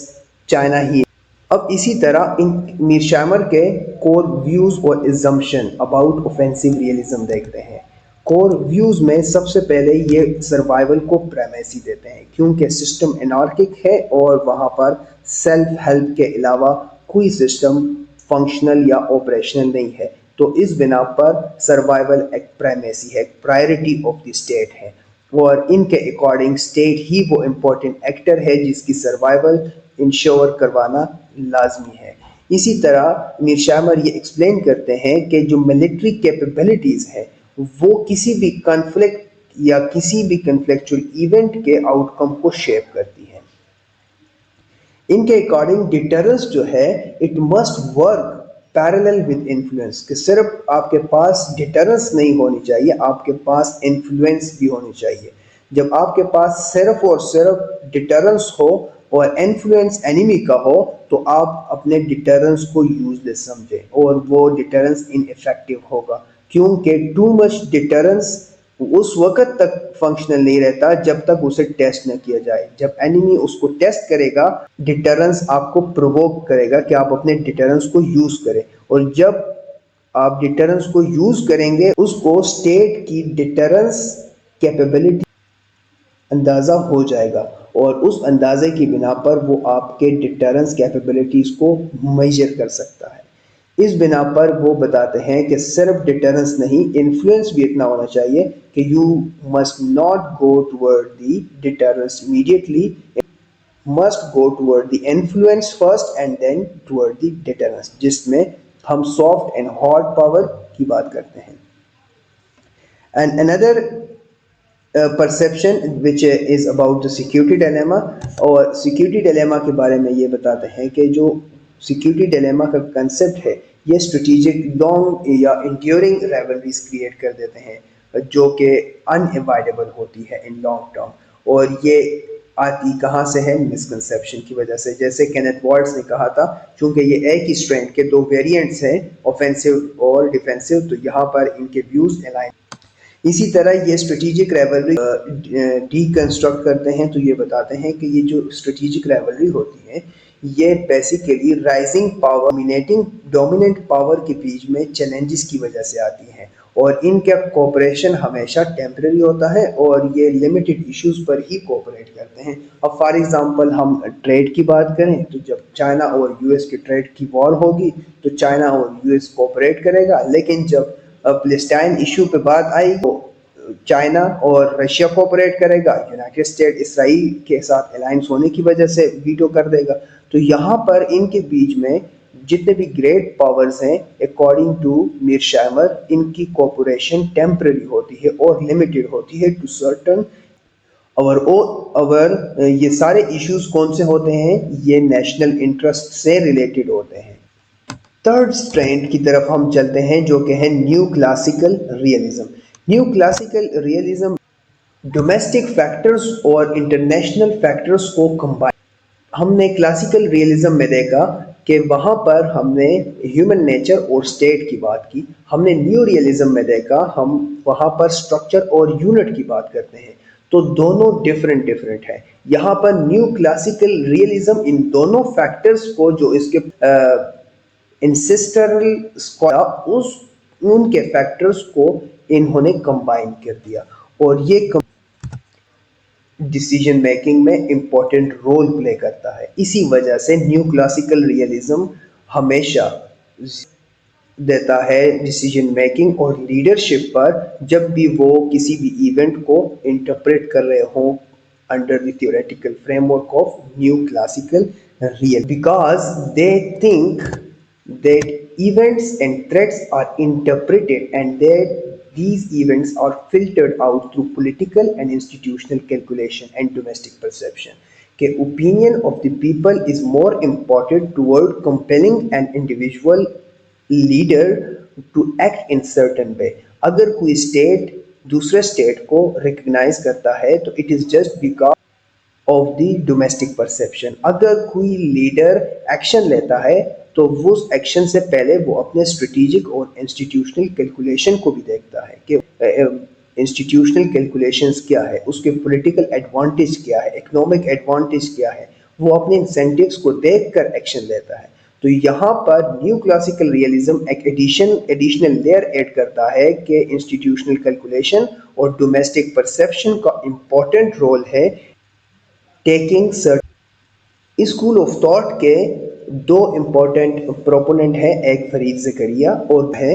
S1: China ही। अब इसी तरह इन मीरशाइमर के कोर व्यूज़ और इजम्पशन अबाउट ऑफेंसिव रियलिज्म देखते हैं। कोर व्यूज़ में सबसे पहले ये सर्वाइवल को प्रेमेसी देते हैं क्योंकि सिस्टम एनार्किक है और वहाँ पर सेल्फ हेल्प के अलावा कोई सिस्टम फंक्शनल या ऑपरेशनल नहीं है। तो इस बिना पर सर्वाइवल एक प्राइमेसी है, प्रायोरिटी ऑफ द स्टेट है और इनके अकॉर्डिंग स्टेट ही वो इम्पोर्टेंट एक्टर है जिसकी सर्वाइवल इंश्योर करवाना लाजमी है। इसी तरह मीरशाइमर ये एक्सप्लेन करते हैं कि जो मिलिट्री कैपेबिलिटीज़ है वो किसी भी कन्फ्लिक्ट या किसी भी कन्फ्लिक्चुअल इवेंट के आउटकम को शेप करती है। इनके अकॉर्डिंग डिटरेंस जो है it must work parallel with influence, कि सिर्फ आपके पास डिटरेंस नहीं होनी चाहिए, आपके पास इन्फ्लुएंस भी होनी चाहिए। जब आपके पास सिर्फ और सिर्फ डिटरेंस हो और इन्फ्लुएंस एनिमी का हो तो आप अपने डिटरेंस को यूजलेस समझें और वो डिटरेंस इनइफेक्टिव होगा क्योंकि टू मच डिटरेंस उस वक्त तक फंक्शनल नहीं रहता जब तक उसे टेस्ट न किया जाए। जब एनिमी उसको टेस्ट करेगा डिटरेंस आपको प्रोवोक करेगा कि आप अपने डिटरेंस को यूज़ करें और जब आप डिटरेंस को यूज़ करेंगे उसको स्टेट की डिटरेंस कैपेबिलिटी अंदाज़ा हो जाएगा और उस अंदाजे की बिना पर वो आपके डिटरेंस कैपेबिलिटीज़ को मेजर कर सकता है। इस बिना पर वो बताते हैं कि सिर्फ डिटरेंस नहीं इन्फ्लुएंस भी इतना होना चाहिए कि you must not go toward the deterrence immediately, must go toward the influence first and then toward the deterrence, जिसमें हम सॉफ्ट एंड हार्ड पावर की बात करते हैं। And another perception which is about the security dilemma, और security dilemma के बारे में ये बताते हैं कि जो सिक्योरिटी डिलेमा का कंसेप्ट है ये स्ट्रेटेजिक लॉन्ग या इंड्यूरिंग राइवलरीज क्रिएट कर देते हैं जो कि अनएवॉइडेबल होती है इन लॉन्ग टर्म। और ये आती कहाँ से है? मिसकंसेप्शन की वजह से। जैसे केनेथ वॉल्ट्ज ने कहा था चूँकि ये एक ही स्ट्रेंथ के दो वेरिएंट्स हैं ऑफेंसिव और डिफेंसिव तो यहाँ पर इनके व्यूज़ अलाइन। इसी तरह ये स्ट्रेटेजिक राइवलरी डीकंस्ट्रक्ट करते हैं तो ये बताते हैं कि ये जो स्ट्रेटेजिक राइवलरी होती है ये basically rising power dominant power के बीच में चैलेंजेस की वजह से आती हैं और इनका कोऑपरेशन हमेशा टेम्परेरी होता है और ये लिमिटेड इश्यूज पर ही कोऑपरेट करते हैं। अब फॉर एग्जांपल हम ट्रेड की बात करें तो जब चाइना और यूएस के ट्रेड की वॉर होगी तो चाइना और यूएस कोऑपरेट करेगा, लेकिन जब पैलेस्टाइन इशू पे बात आई तो चाइना और रशिया कोऑपरेट करेगा, यूनाइटेड स्टेट इसराइल के साथ अलायंस होने की वजह से वीटो कर देगा। तो यहाँ पर इनके बीच में जितने भी ग्रेट पावर्स हैं अकॉर्डिंग टू मीरशाइमर इनकी कोऑपरेशन टेम्पररी होती है और लिमिटेड होती है टू सर्टन अवर ये सारे इश्यूज कौन से होते हैं? ये नेशनल इंटरेस्ट से रिलेटेड होते हैं। थर्ड स्ट्रैंड की तरफ हम चलते हैं जो कि है new classical realism. New classical realism domestic factors और इंटरनेशनल फैक्टर्स को कंबाइन। हमने क्लासिकल रियलिज्म में देखा कि वहाँ पर हमने ह्यूमन नेचर और स्टेट की बात की। हमने न्यू रियलिज्म में देखा हम वहाँ पर स्ट्रक्चर और यूनिट की बात करते हैं। तो दोनों डिफरेंट है। यहाँ पर न्यू क्लासिकल रियलिज्म इन दोनों फैक्टर्स को जो इसके इंसिस्टरल उस उनके फैक्टर्स को इन्होंने कंबाइन कर दिया और ये डिसीजन मेकिंग में इम्पोर्टेंट रोल प्ले करता है। इसी वजह से न्यू क्लासिकल रियलिज्म हमेशा देता है डिसीजन मेकिंग और लीडरशिप पर, जब भी वो किसी भी इवेंट को इंटरप्रेट कर रहे हों under the theoretical framework of new classical realism, because they think that events and threats are interpreted and that these events are filtered out through political and institutional calculation and domestic perception. The opinion of the people is more important toward compelling an individual leader to act in certain way. अगर कोई state दूसरे state को recognise करता है तो it is just because of the domestic perception. अगर कोई leader action लेता है तो वो उस एक्शन से पहले वो अपने स्ट्रेटेजिक और इंस्टीट्यूशनल कैलकुलेशन को भी देखता है कि इंस्टीट्यूशनल कैलकुलेशंस क्या है, उसके पॉलिटिकल एडवांटेज क्या है, इकोनॉमिक एडवांटेज क्या है, वो अपने इंसेंटिव्स को देखकर एक्शन लेता है। तो यहाँ पर न्यू क्लासिकल रियलिज्म एक एडिशनल लेयर ऐड करता है कि इंस्टीट्यूशनल कैलकुलेशन और डोमेस्टिक परसेप्शन का इम्पोर्टेंट रोल है taking sort. School of thought के दो इम्पोर्टेंट प्रोपोनेंट हैं, एक फरीद ज़करिया और है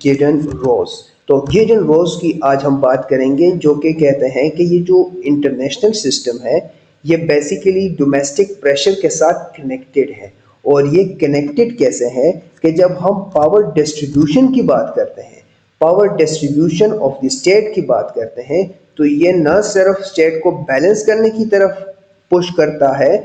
S1: गिडन रोज। तो गिडन रोज की आज हम बात करेंगे, जो कि कहते हैं कि ये जो इंटरनेशनल सिस्टम है ये बेसिकली डोमेस्टिक प्रेशर के साथ कनेक्टेड है। और ये कनेक्टेड कैसे है कि जब हम पावर डिस्ट्रीब्यूशन की बात करते हैं, power distribution of the state की बात करते हैं, तो ये न सिर्फ स्टेट को बैलेंस करने की तरफ पुश करता है,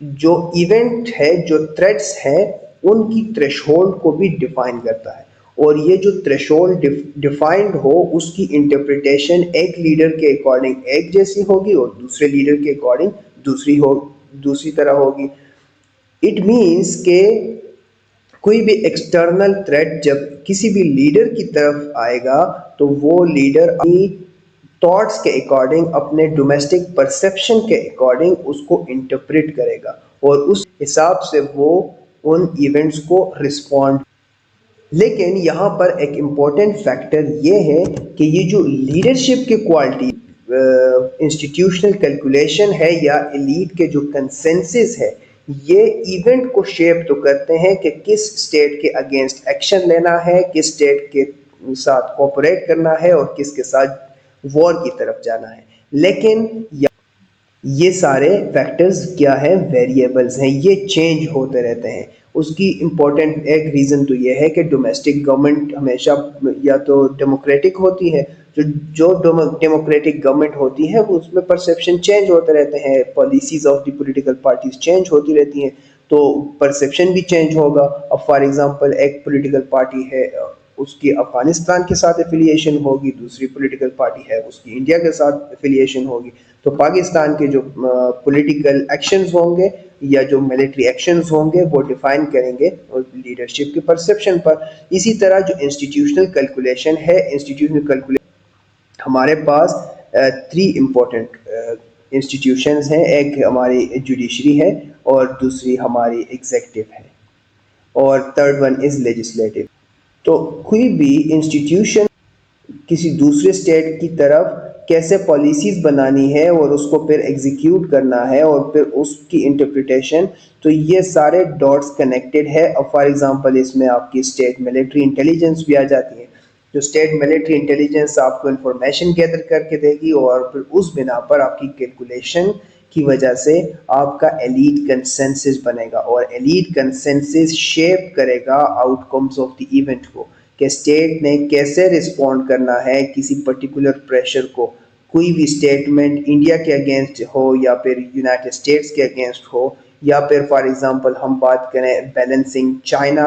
S1: जो इवेंट है, जो थ्रेट्स हैं, उनकी थ्रेशोल्ड को भी डिफाइन करता है। और ये जो थ्रेशोल्ड डिफाइंड हो उसकी इंटरप्रिटेशन एक लीडर के अकॉर्डिंग एक जैसी होगी और दूसरे लीडर के अकॉर्डिंग दूसरी तरह होगी। इट मीन्स के कोई भी एक्सटर्नल थ्रेट जब किसी भी लीडर की तरफ आएगा तो वो लीडर अपनी थॉट्स के अकॉर्डिंग, अपने डोमेस्टिक परसेप्शन के अकॉर्डिंग उसको इंटरप्रेट करेगा और उस हिसाब से वो उन इवेंट्स को रिस्पॉन्ड। लेकिन यहाँ पर एक इम्पोर्टेंट फैक्टर ये है कि ये जो लीडरशिप की क्वालिटी, इंस्टीट्यूशनल कैलकुलेशन है या एलीट के जो कंसेंसस है, ये इवेंट को शेप तो करते हैं कि किस स्टेट के अगेंस्ट एक्शन लेना है, किस स्टेट के साथ कोऑपरेट करना है और किसके साथ वॉर की तरफ जाना है। लेकिन ये सारे फैक्टर्स क्या है, वेरिएबल्स हैं, ये चेंज होते रहते हैं। उसकी इम्पोर्टेंट एक रीज़न तो ये है कि डोमेस्टिक गवर्नमेंट हमेशा या तो डेमोक्रेटिक होती है, जो डेमोक्रेटिक गवर्नमेंट होती है वो उसमें परसेप्शन चेंज होते रहते हैं, policies of the political parties change होती रहती हैं, तो परसेप्शन भी चेंज होगा। अब फॉर एग्जांपल एक पॉलिटिकल पार्टी है, उसकी अफगानिस्तान के साथ एफिलिएशन होगी, दूसरी पॉलिटिकल पार्टी है उसकी इंडिया के साथ एफिलिएशन होगी, तो पाकिस्तान के जो पॉलिटिकल एक्शंस होंगे या जो मिलिट्री एक्शंस होंगे वो डिफाइन करेंगे और लीडरशिप के परसेप्शन पर। इसी तरह जो इंस्टीट्यूशनल कैलकुलेशन है, इंस्टीट्यूशनल कैलकुलेशन हमारे पास थ्री इम्पोर्टेंट इंस्टीट्यूशंस हैं, एक हमारी जुडिशरी है और दूसरी हमारी एग्जीक्यूटिव है और थर्ड वन इज़ लेजिस्लेटिव। तो कोई भी इंस्टीट्यूशन किसी दूसरे स्टेट की तरफ कैसे पॉलिसीज़ बनानी है और उसको फिर एग्जीक्यूट करना है और फिर उसकी इंटरप्रिटेशन, तो ये सारे डॉट्स कनेक्टेड है। और फॉर एग्जांपल इसमें आपकी स्टेट मिलिट्री इंटेलिजेंस भी आ जाती है। जो स्टेट मिलिट्री इंटेलिजेंस आपको इंफॉर्मेशन गैदर करके देगी और फिर उस बिना पर आपकी कैलकुलेशन की वजह से आपका एलीट कंसेंसस बनेगा और एलीट कंसेंसस शेप करेगा आउटकम्स ऑफ द इवेंट को, कि स्टेट ने कैसे रिस्पॉन्ड करना है किसी पर्टिकुलर प्रेशर को। कोई भी स्टेटमेंट इंडिया के अगेंस्ट हो या फिर यूनाइटेड स्टेट्स के अगेंस्ट हो, या फिर फॉर एग्जांपल हम बात करें balancing China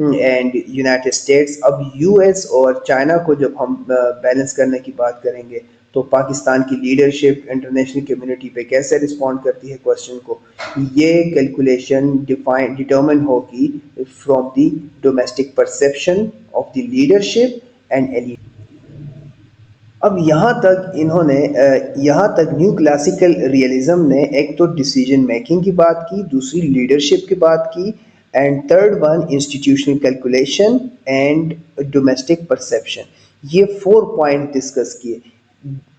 S1: and United states. अब यूएस और चाइना को जब हम बैलेंस करने की बात करेंगे तो पाकिस्तान की लीडरशिप इंटरनेशनल कम्युनिटी पे कैसे रिस्पॉन्ड करती है क्वेश्चन को, ये कैलकुलेशन डिटर्मिन होगी from the domestic perception of the leadership and elite. अब यहाँ तक न्यू क्लासिकल रियलिज्म ने एक तो डिसीजन मेकिंग की बात की, दूसरी लीडरशिप की बात की, and third one institutional calculation and domestic perception. ये 4 पॉइंट डिस्कस किए।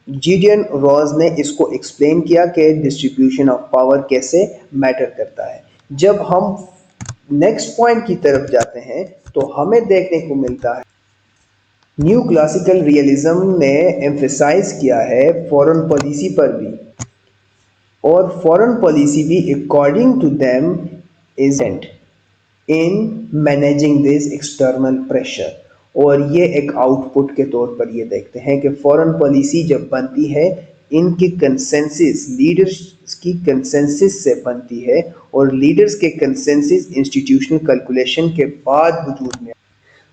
S1: जीडियन रॉज ने इसको एक्सप्लेन किया कि डिस्ट्रीब्यूशन ऑफ पावर कैसे मैटर करता है। जब हम नेक्स्ट पॉइंट की तरफ जाते हैं तो हमें देखने को मिलता है न्यू क्लासिकल रियलिज्म ने एम्फेसाइज किया है फॉरेन पॉलिसी पर भी, और फॉरेन पॉलिसी भी according to them is in managing this external pressure. और ये एक आउटपुट के तौर पर ये देखते हैं कि फॉरेन पॉलिसी जब बनती है इनकी कंसेंसस लीडर्स की कंसेंसस से बनती है, और लीडर्स के कंसेंसस इंस्टीट्यूशनल कैलकुलेशन के बाद वजूद में।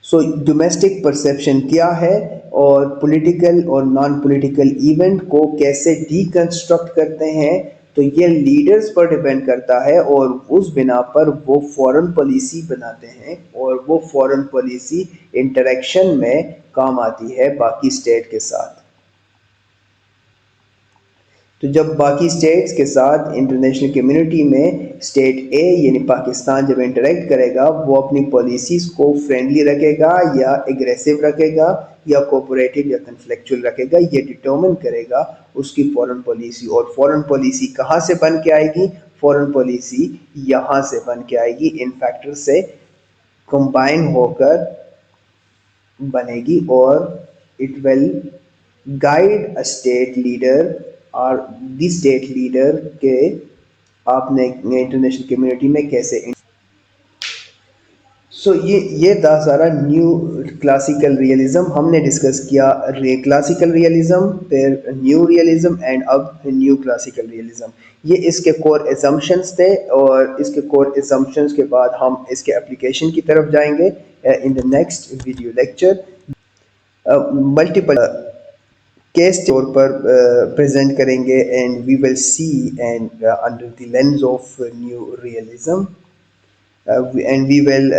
S1: सो डोमेस्टिक परसेप्शन क्या है और पॉलिटिकल और नॉन पॉलिटिकल इवेंट को कैसे डीकंस्ट्रक्ट करते हैं, तो ये लीडर्स पर डिपेंड करता है, और उस बिना पर वो फॉरेन पॉलिसी बनाते हैं, और वो फॉरेन पॉलिसी इंटरेक्शन में काम आती है बाकी स्टेट के साथ। तो जब बाकी स्टेट्स के साथ इंटरनेशनल कम्युनिटी में स्टेट ए यानी पाकिस्तान जब इंटरेक्ट करेगा, वो अपनी पॉलिसीज़ को फ्रेंडली रखेगा या एग्रेसिव रखेगा या कोऑपरेटिव या कन्फ्लिक्चुअल रखेगा, ये डिटर्मिन करेगा उसकी फॉरेन पॉलिसी। और फॉरेन पॉलिसी कहाँ से बन के आएगी? फॉरेन पॉलिसी यहाँ से बन के आएगी, इन फैक्टर से कंबाइन होकर बनेगी, और it will guide a state leader और दी स्टेट लीडर के आपने इंटरनेशनल कम्युनिटी में कैसे। सो ये था सारा न्यू क्लासिकल रियलिज्म हमने डिस्कस किया। क्लासिकल रियलिज्म, फिर न्यू रियलिज्म एंड अब न्यू क्लासिकल रियलिज्म, ये इसके कोर एजम्पशंस थे, और इसके कोर एजम्पशंस के बाद हम इसके एप्लीकेशन की तरफ जाएंगे in the next video lecture. Multiple case तौर पर प्रेजेंट करेंगे, and we will see and under the lens of new realism, and we will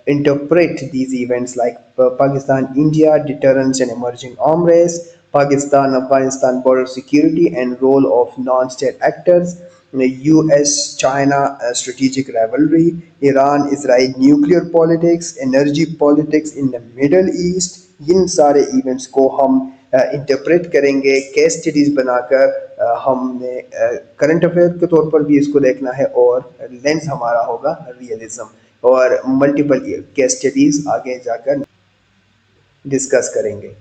S1: interpret these events like Pakistan India deterrence and emerging arm race, Pakistan Afghanistan border security and role of non-state actors, US China strategic rivalry, Iran Israel nuclear politics, energy politics in the Middle East। इन सारे events को हम interpret करेंगे case studies बनाकर। हमने current affair के तौर पर भी इसको देखना है, और लेंस हमारा होगा रियलिज्म, और मल्टीपल केस स्टडीज़ आगे जाकर डिस्कस करेंगे।